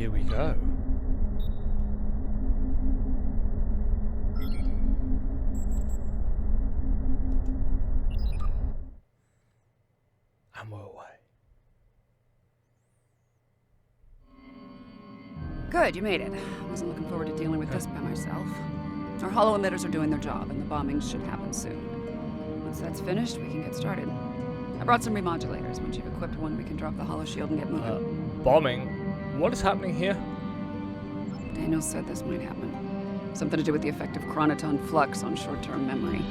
Here we go. And we're away. Good, you made it. Wasn't looking forward to dealing with this by myself. Our hollow emitters are doing their job, and the bombings should happen soon. Once that's finished, we can get started. I brought some remodulators. Once you've equipped one, we can drop the hollow shield and get moving. Bombing? What is happening here? Daniel said this might happen. Something to do with the effect of chronoton flux on short-term memory.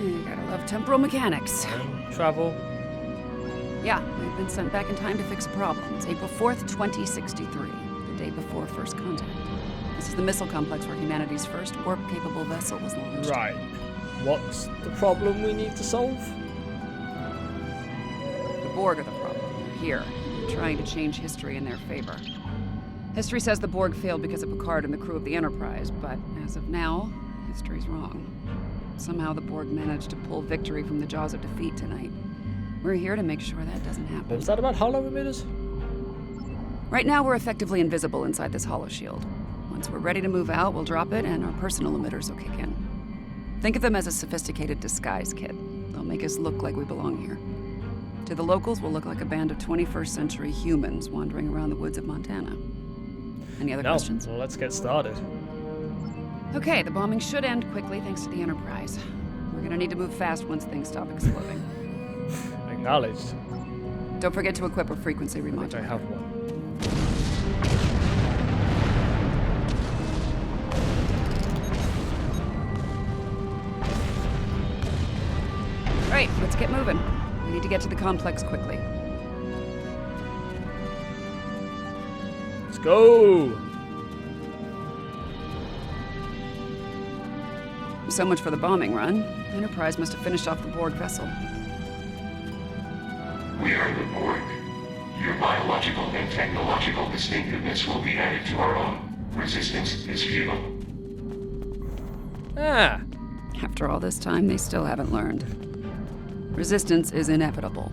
You gotta love temporal mechanics. Travel. Yeah, we've been sent back in time to fix a problem. It's April 4th, 2063, the day before first contact. This is the missile complex where humanity's first warp-capable vessel was launched. Right. What's the problem we need to solve? The Borg are the problem. They're here. They're trying to change history in their favor. History says the Borg failed because of Picard and the crew of the Enterprise, but as of now, history's wrong. Somehow the Borg managed to pull victory from the jaws of defeat tonight. We're here to make sure that doesn't happen. What was that about hollow emitters? Right now, we're effectively invisible inside this hollow shield. Once we're ready to move out, we'll drop it, and our personal emitters will kick in. Think of them as a sophisticated disguise kit. They'll make us look like we belong here. To the locals, we'll look like a band of 21st century humans wandering around the woods of Montana. Any other questions? Well, let's get started. Okay, the bombing should end quickly thanks to the Enterprise. We're gonna need to move fast once things stop exploding. Acknowledged. Don't forget to equip a frequency I think I remodulator. have one. Right, let's get moving. We need to get to the complex quickly. Let's go! So much for the bombing run. Enterprise must have finished off the Borg vessel. We are the Borg. Your biological and technological distinctiveness will be added to our own. Resistance is futile. Ah! After all this time, they still haven't learned. Resistance is inevitable.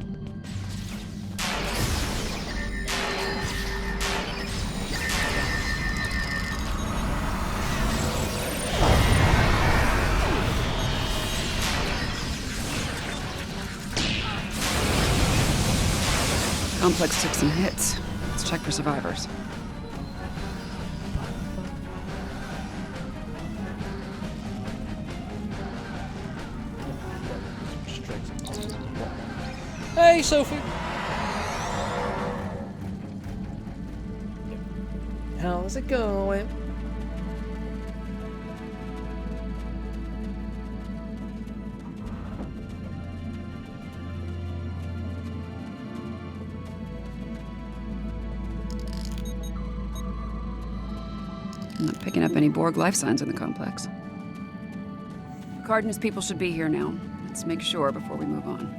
Complex took some hits. Let's check for survivors. Hey, Sophie! How's it going? I'm not picking up any Borg life signs in the complex. Picard and his people should be here now. Let's make sure before we move on.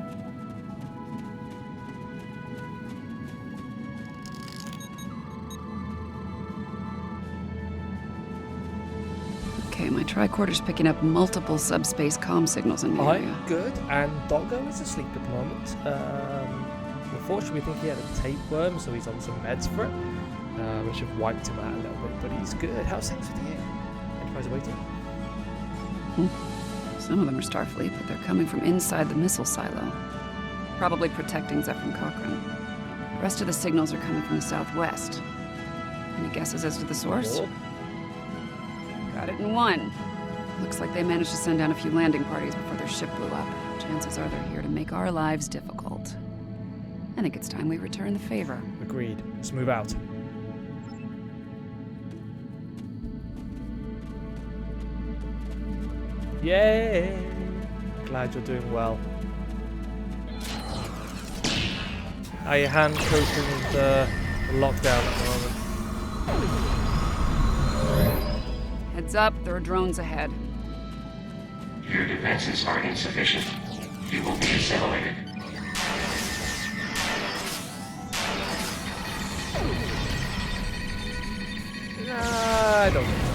Okay, my tricorder's picking up multiple subspace comm signals in the area. I'm good, and Doggo is asleep at the moment. Unfortunately, we think he had a tapeworm, so he's on some meds for it, which have wiped him out a little bit, but he's good. How's things with you? Enterprise waiting? Some of them are Starfleet, but they're coming from inside the missile silo. Probably protecting Zephyr Cochrane. The rest of the signals are coming from the southwest. Any guesses as to the source? Or Got it in one. Looks like they managed to send down a few landing parties before their ship blew up. Chances are they're here to make our lives difficult. I think it's time we return the favor. Agreed. Let's move out. Yay! Glad you're doing well. Are you hand coping the lockdown at the moment? Heads up, there are drones ahead. Your defenses are insufficient. You will be assimilated. I don't know.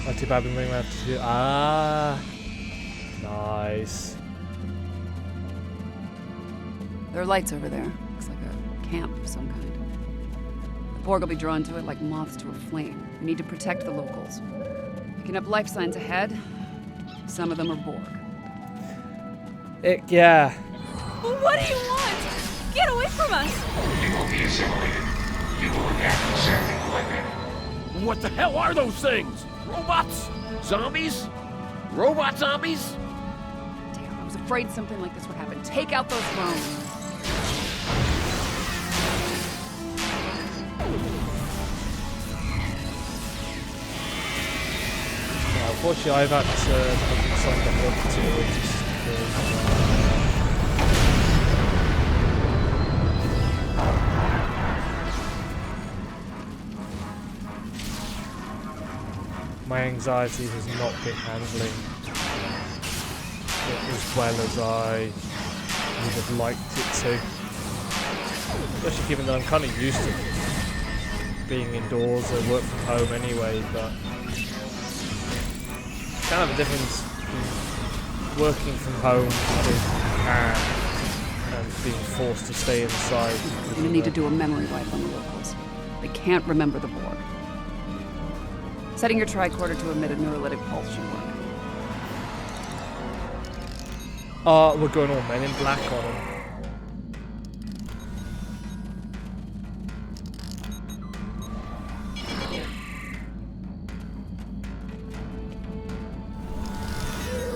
Not too bad. Been waiting around to do. Ah, nice. There are lights over there. Looks like a camp of some kind. The Borg will be drawn to it like moths to a flame. We need to protect the locals. Picking up life signs ahead. Some of them are Borg. Yeah. What do you want? Get away from us! You will be assimilated. You will adapt exactly like them. What the hell are those things? Robots? Zombies? Robot zombies? Damn, I was afraid something like this would happen. Take out those drones. Unfortunately, I've had to sign up to just my anxiety has not been handling it as well as I would have liked it to. Especially given that I'm kind of used to being indoors. I work from home anyway, but kind of a difference between working from home because you can and being forced to stay inside. We're gonna need to do a memory wipe on the locals. They can't remember the Borg. Setting your tricorder to emit a neurolytic pulse should work. We're going all Men in Black on them.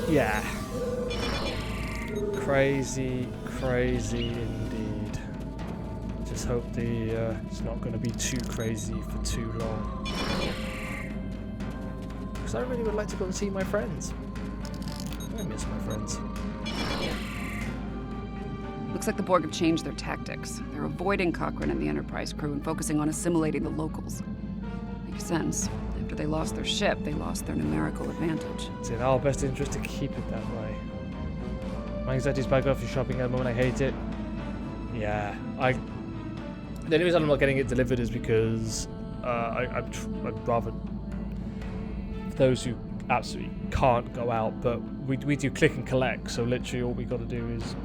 Yeah. Crazy, crazy indeed. Just hope it's not going to be too crazy for too long. Because I really would like to go and see my friends. I miss my friends. Looks like the Borg have changed their tactics. They're avoiding Cochrane and the Enterprise crew and focusing on assimilating the locals. Makes sense. After they lost their ship, they lost their numerical advantage. It's in our best interest to keep it that way. My anxiety's back off your shopping at the moment. I hate it. Yeah, the only reason I'm not getting it delivered is because I'd rather those who absolutely can't go out, but we do click and collect. So literally, all we got to do is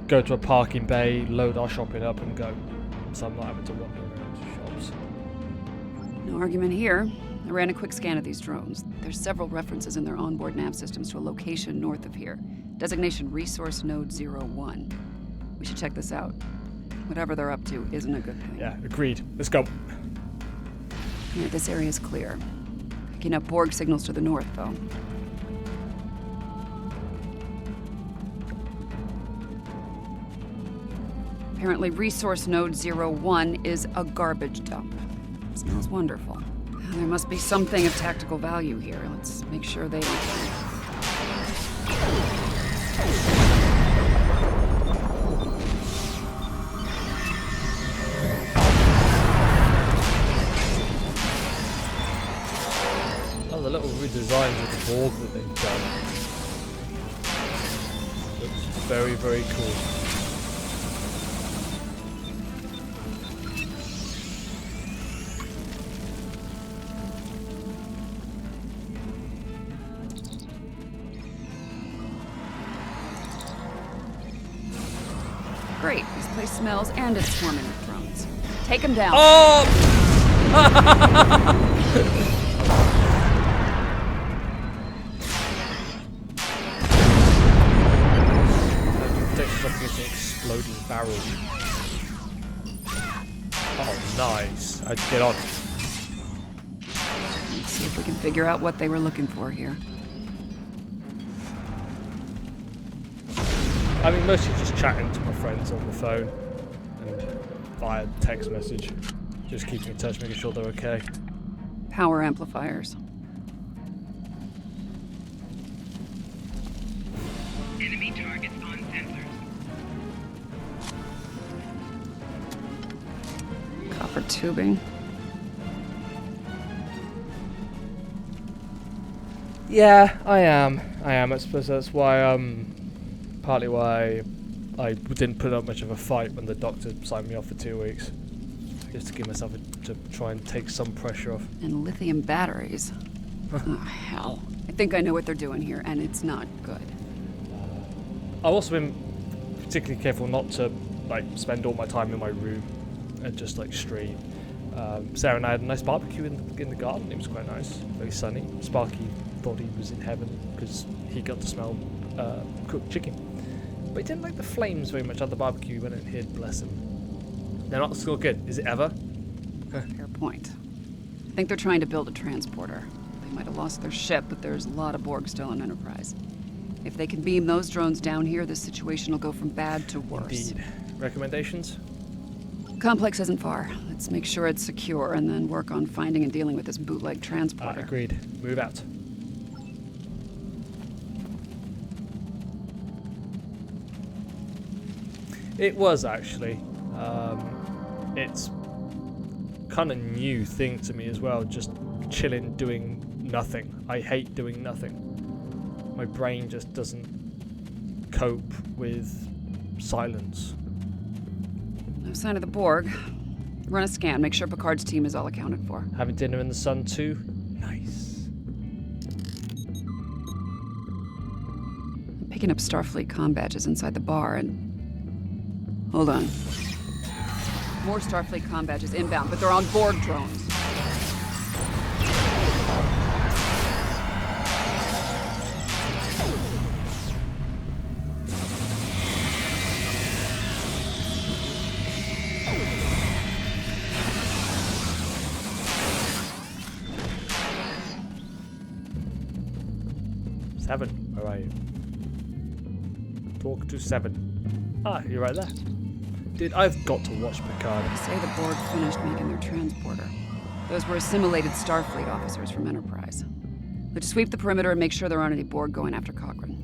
go to a parking bay, load our shopping up, and go. So I'm not having to wander around shops. No argument here. I ran a quick scan of these drones. There's several references in their onboard nav systems to a location north of here. Designation Resource Node 01. We should check this out. Whatever they're up to isn't a good thing. Yeah, agreed. Let's go. Yeah, this area is clear. Picking up Borg signals to the north, though. Apparently, Resource Node 01 is a garbage dump. It smells wonderful. There must be something of tactical value here. Let's make sure they don't. Oh, the little redesigns of the Borg that they've done. Looks very, very cool. Great. This place smells and it's swarming with drones. Take them down. Oh! Protected up against an exploding barrel. Oh, nice. How'd you get on? Let's see if we can figure out what they were looking for here. I mean, mostly just chatting to my friends on the phone and via text message. Just keeping in touch, making sure they're okay. Power amplifiers. Enemy targets on sensors. Copper tubing. Yeah, I am. I suppose that's why, partly why I didn't put up much of a fight when the doctor signed me off for 2 weeks. Just to give myself to try and take some pressure off. And lithium batteries. Oh, hell. I think I know what they're doing here, and it's not good. I've also been particularly careful not to like spend all my time in my room and just like stream. Sarah and I had a nice barbecue in the garden. It was quite nice, very sunny. Sparky thought he was in heaven because he got to smell cooked chicken. But he didn't like the flames very much at the barbecue. He went and hid, bless him. They're not still good, is it ever? Fair point. I think they're trying to build a transporter. They might have lost their ship, but there's a lot of Borg still on Enterprise. If they can beam those drones down here, this situation will go from bad to worse. Indeed. Recommendations? Complex isn't far. Let's make sure it's secure and then work on finding and dealing with this bootleg transporter. Agreed. Move out. It was actually. It's kind of new thing to me as well, just chilling doing nothing. I hate doing nothing. My brain just doesn't cope with silence. No sign of the Borg. Run a scan, make sure Picard's team is all accounted for. Having dinner in the sun too? Nice. I'm picking up Starfleet comm badges inside the bar and... Hold on. More Starfleet comm badges inbound, but they're on Borg drones. Seven, where are you? Talk to Seven. Ah, you're right there. Dude, I've got to watch Picard. They say the Borg finished making their transporter. Those were assimilated Starfleet officers from Enterprise. But to sweep the perimeter and make sure there aren't any Borg going after Cochrane.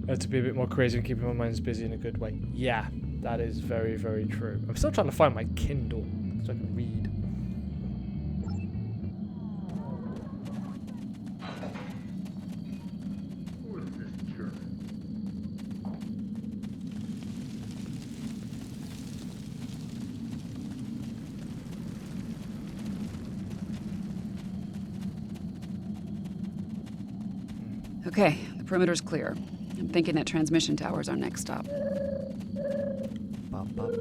I have to be a bit more crazy and keeping my minds busy in a good way. Yeah, that is very, very true. I'm still trying to find my Kindle so I can read. Okay, the perimeter's clear. I'm thinking that transmission tower's our next stop. I wonder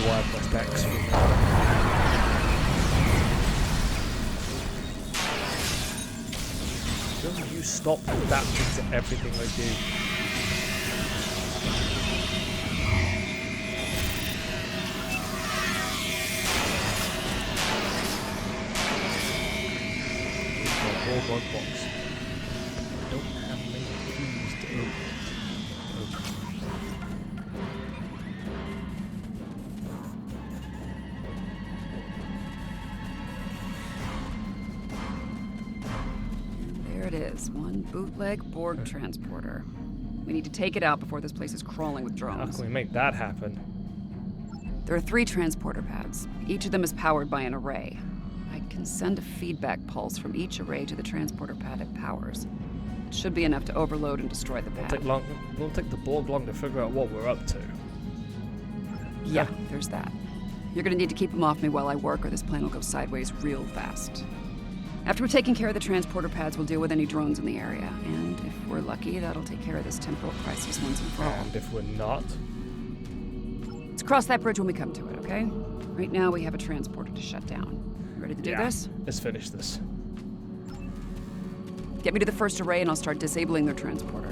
why I've got specs. Will you stop adapting to everything I do? Borg box. I don't have many keys to open it. There it is, one bootleg Borg transporter. We need to take it out before this place is crawling with How drones. can we make that happen? There are 3 transporter pads. Each of them is powered by an array. I can send a feedback pulse from each array to the transporter pad it powers. It should be enough to overload and destroy the pad. Won't take the Borg long to figure out what we're up to. Yeah, there's that. You're gonna need to keep them off me while I work, or this plane will go sideways real fast. After we're taking care of the transporter pads, we'll deal with any drones in the area. And if we're lucky, that'll take care of this temporal crisis once and for all. And if we're not, Let's cross that bridge when we come to it, okay? Right now, we have a transporter to shut down. Ready to do this? Let's finish this. Get me to the first array and I'll start disabling their transporter.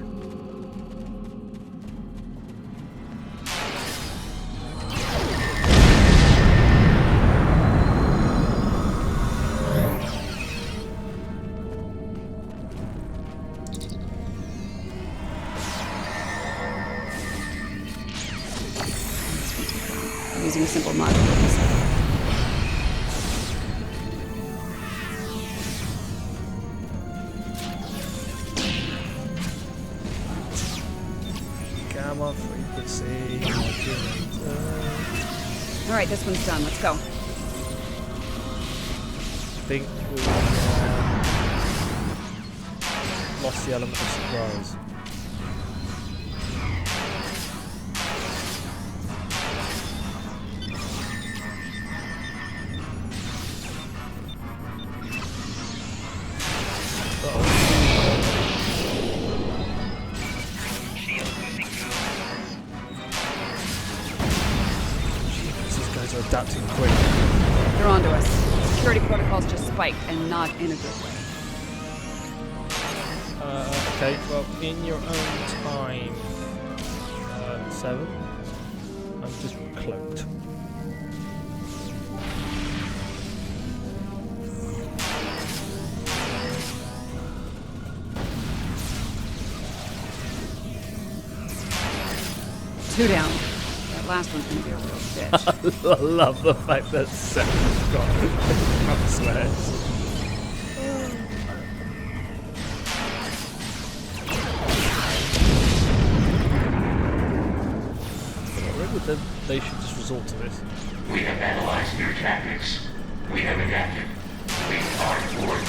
I'm using a simple module. Gamma frequency modulator. All right, this one's done. Let's go. I think we lost the element of surprise. These guys are adapting quick. They're onto us. Security protocols just spiked, and not in a good way. Okay, well, in your own time, 7, I'm just cloaked. Two down. That last one's gonna be a real bitch. I love the fact that 7's got cover slares. They should just resort to this. We have analyzed your tactics. We have adapted. We are forward.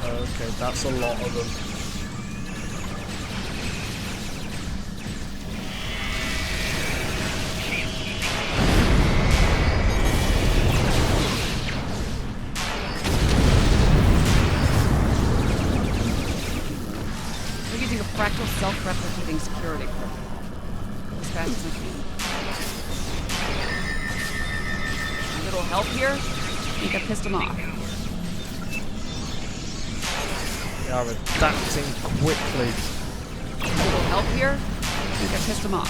Okay, that's a lot of them. We're using a fractal self-replicating security protocol. As fast as I can. A little help here? I think I pissed him off. They are adapting quickly. A little help here? I think I pissed him off.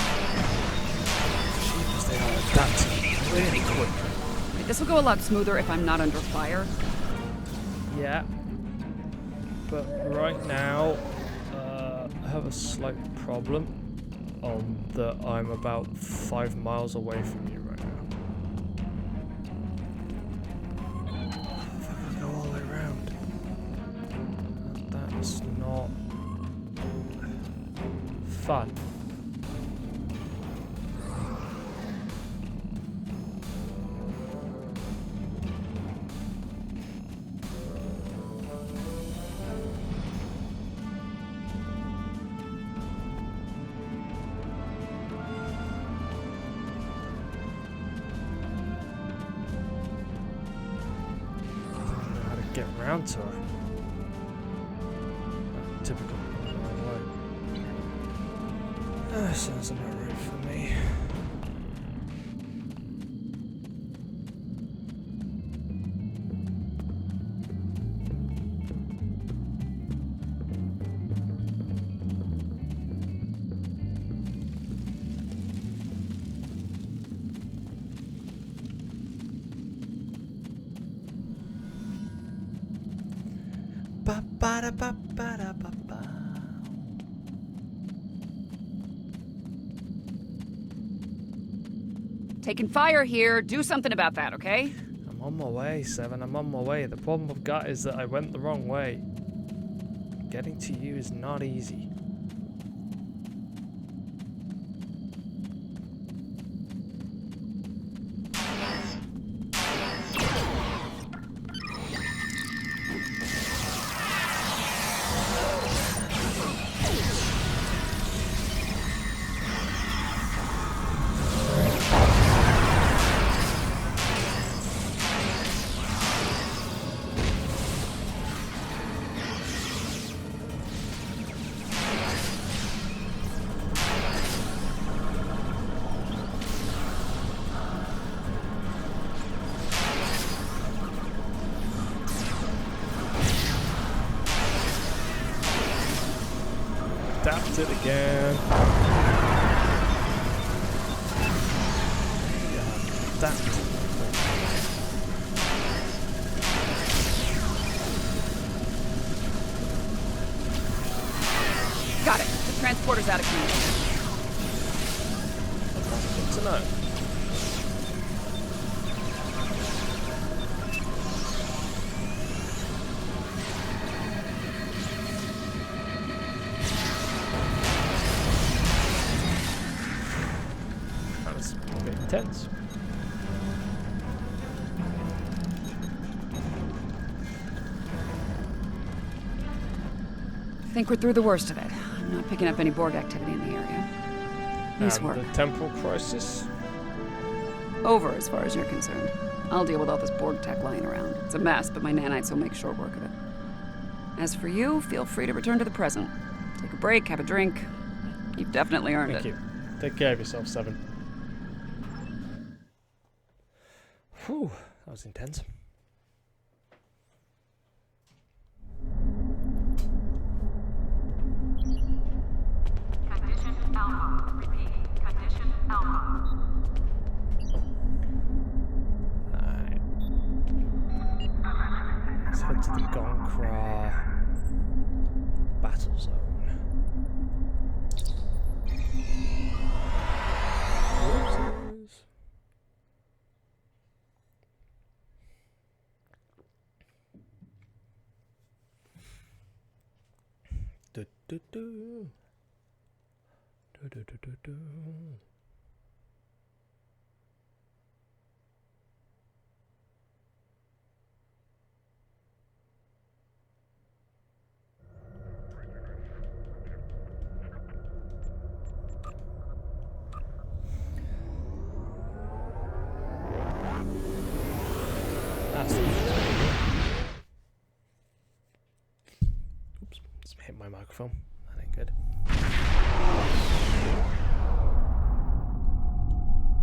Jeez, they are adapting really quickly. Wait, this will go a lot smoother if I'm not under fire. Yeah. But right now, I have a slight problem on that I'm about 5 miles away from you right now. Fuck, I go all the way around. That's not fun. Get around to her. Typical. Sounds about right for me. Ba-ba-da-ba-ba-da-ba-ba. Taking fire here. Do something about that, okay? I'm on my way, 7. I'm on my way. The problem I've got is that I went the wrong way. Getting to you is not easy. Adapt it again. Yeah, adapt. Got it. The transporter's out of communication. Good to know. bit intense. I think we're through the worst of it. I'm not picking up any Borg activity in the area. Nice And work. the temporal crisis. Over as far as you're concerned. I'll deal with all this Borg tech lying around. It's a mess, but my nanites will make short work of it. As for you, feel free to return to the present. Take a break, have a drink. You've definitely earned Thank it. you. Take care of yourself, Seven. Whew, that was intense. Condition Alpha. Repeat. Condition Alpha. Alright. Let's head to the Gonkra battle zone. Whoopsies. Do do do. Do do do do do. That's oops, just hit my microphone. That ain't good.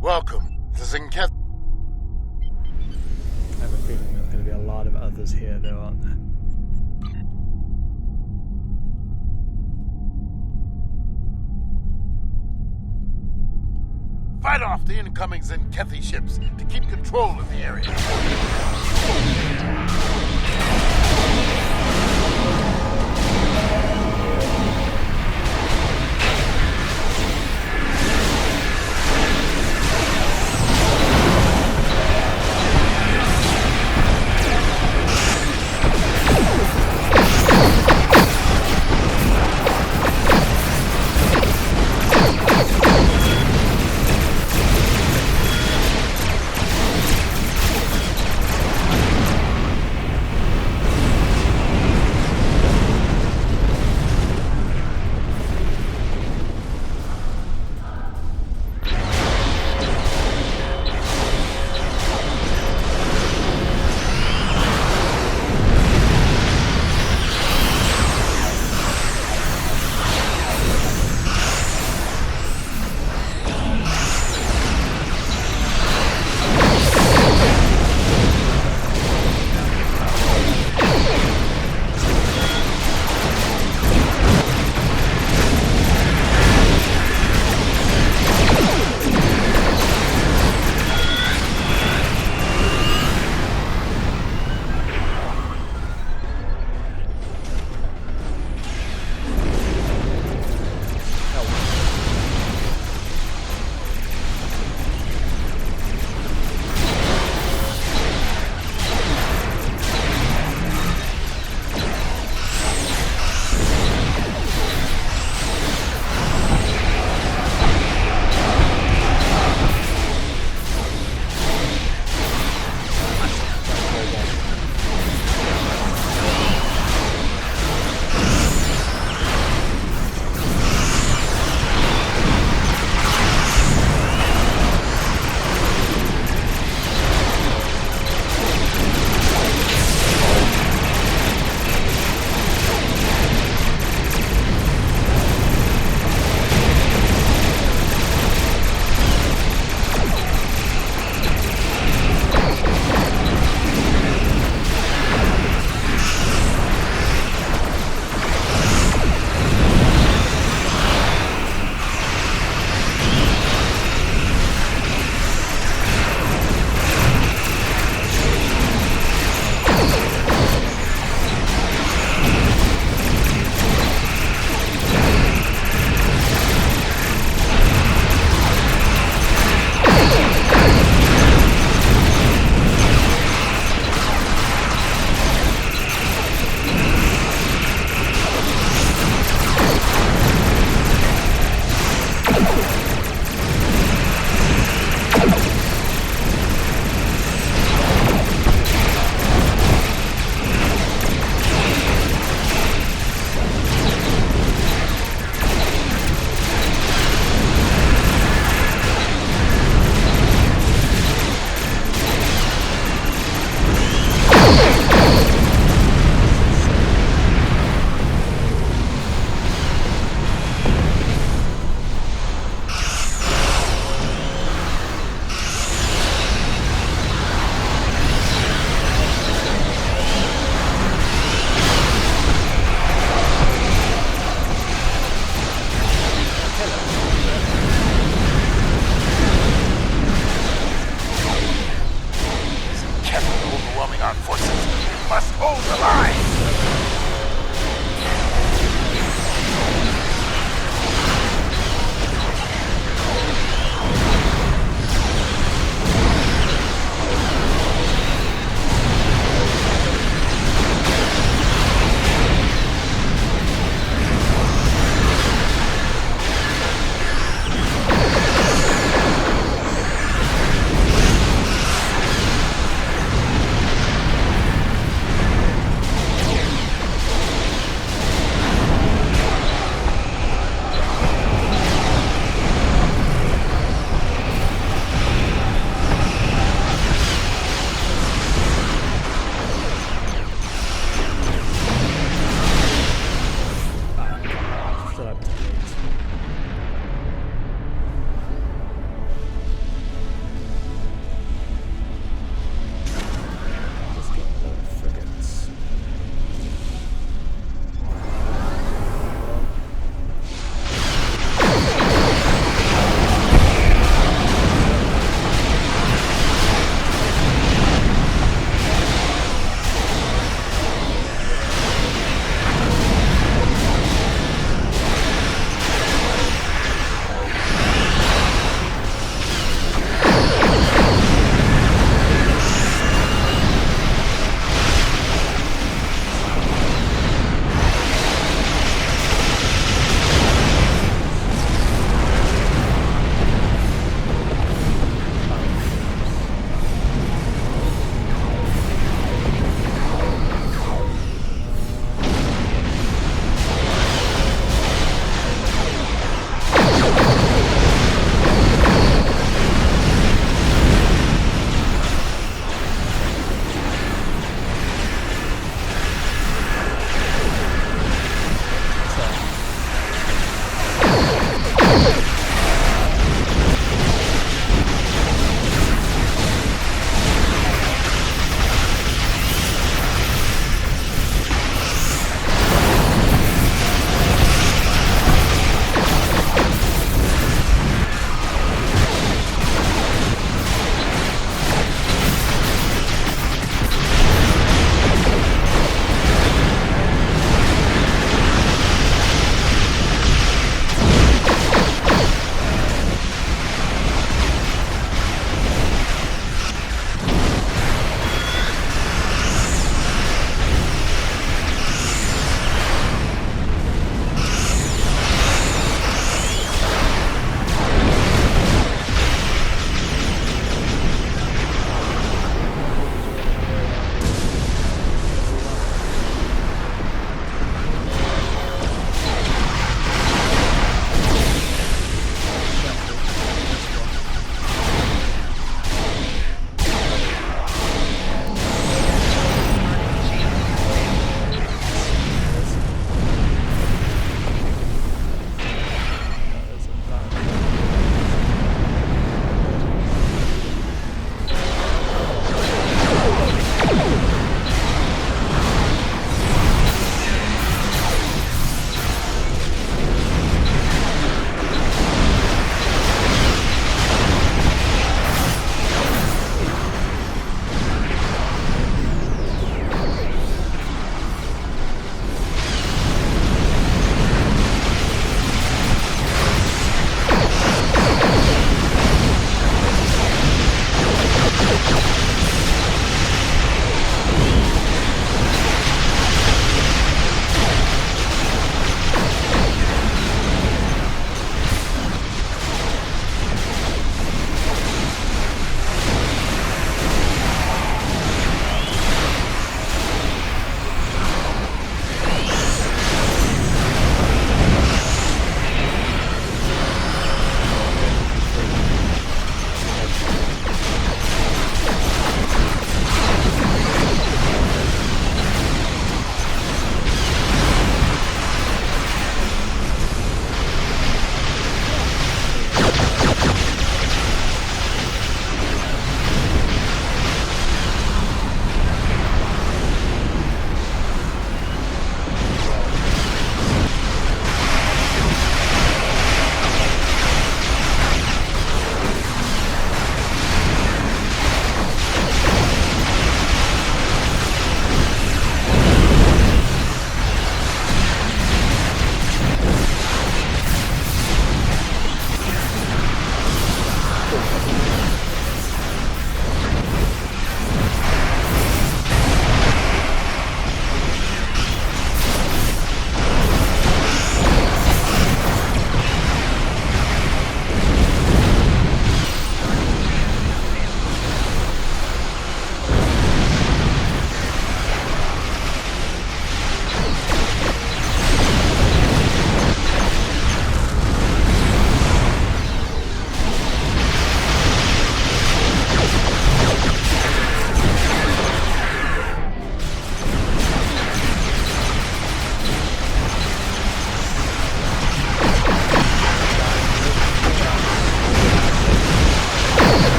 Welcome to Zinketh. I have a feeling there's going to be a lot of others here, though, aren't there? Fight off the incoming Zenkethi ships to keep control of the area.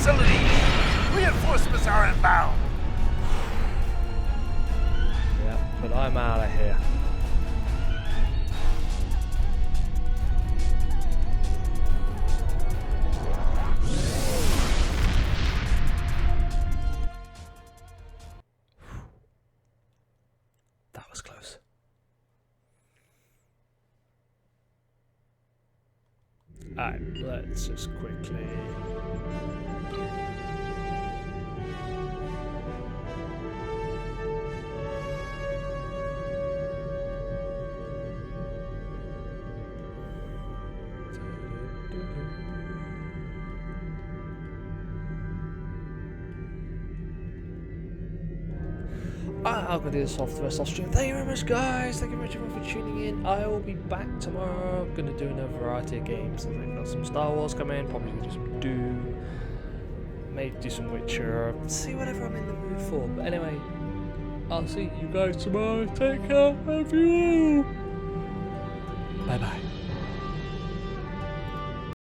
facility. Reinforcements are inbound. Yeah, but I'm out of here. That was close. Alright, let's just quickly. I'm going to do this off the rest off stream. Thank you very much, guys. Thank you very much for tuning in. I will be back tomorrow. I'm going to do another variety of games. I've got some Star Wars coming. Probably going to do some Doom. Maybe do some Witcher. See whatever I'm in the mood for. But anyway, I'll see you guys tomorrow. Take care of you. Bye bye.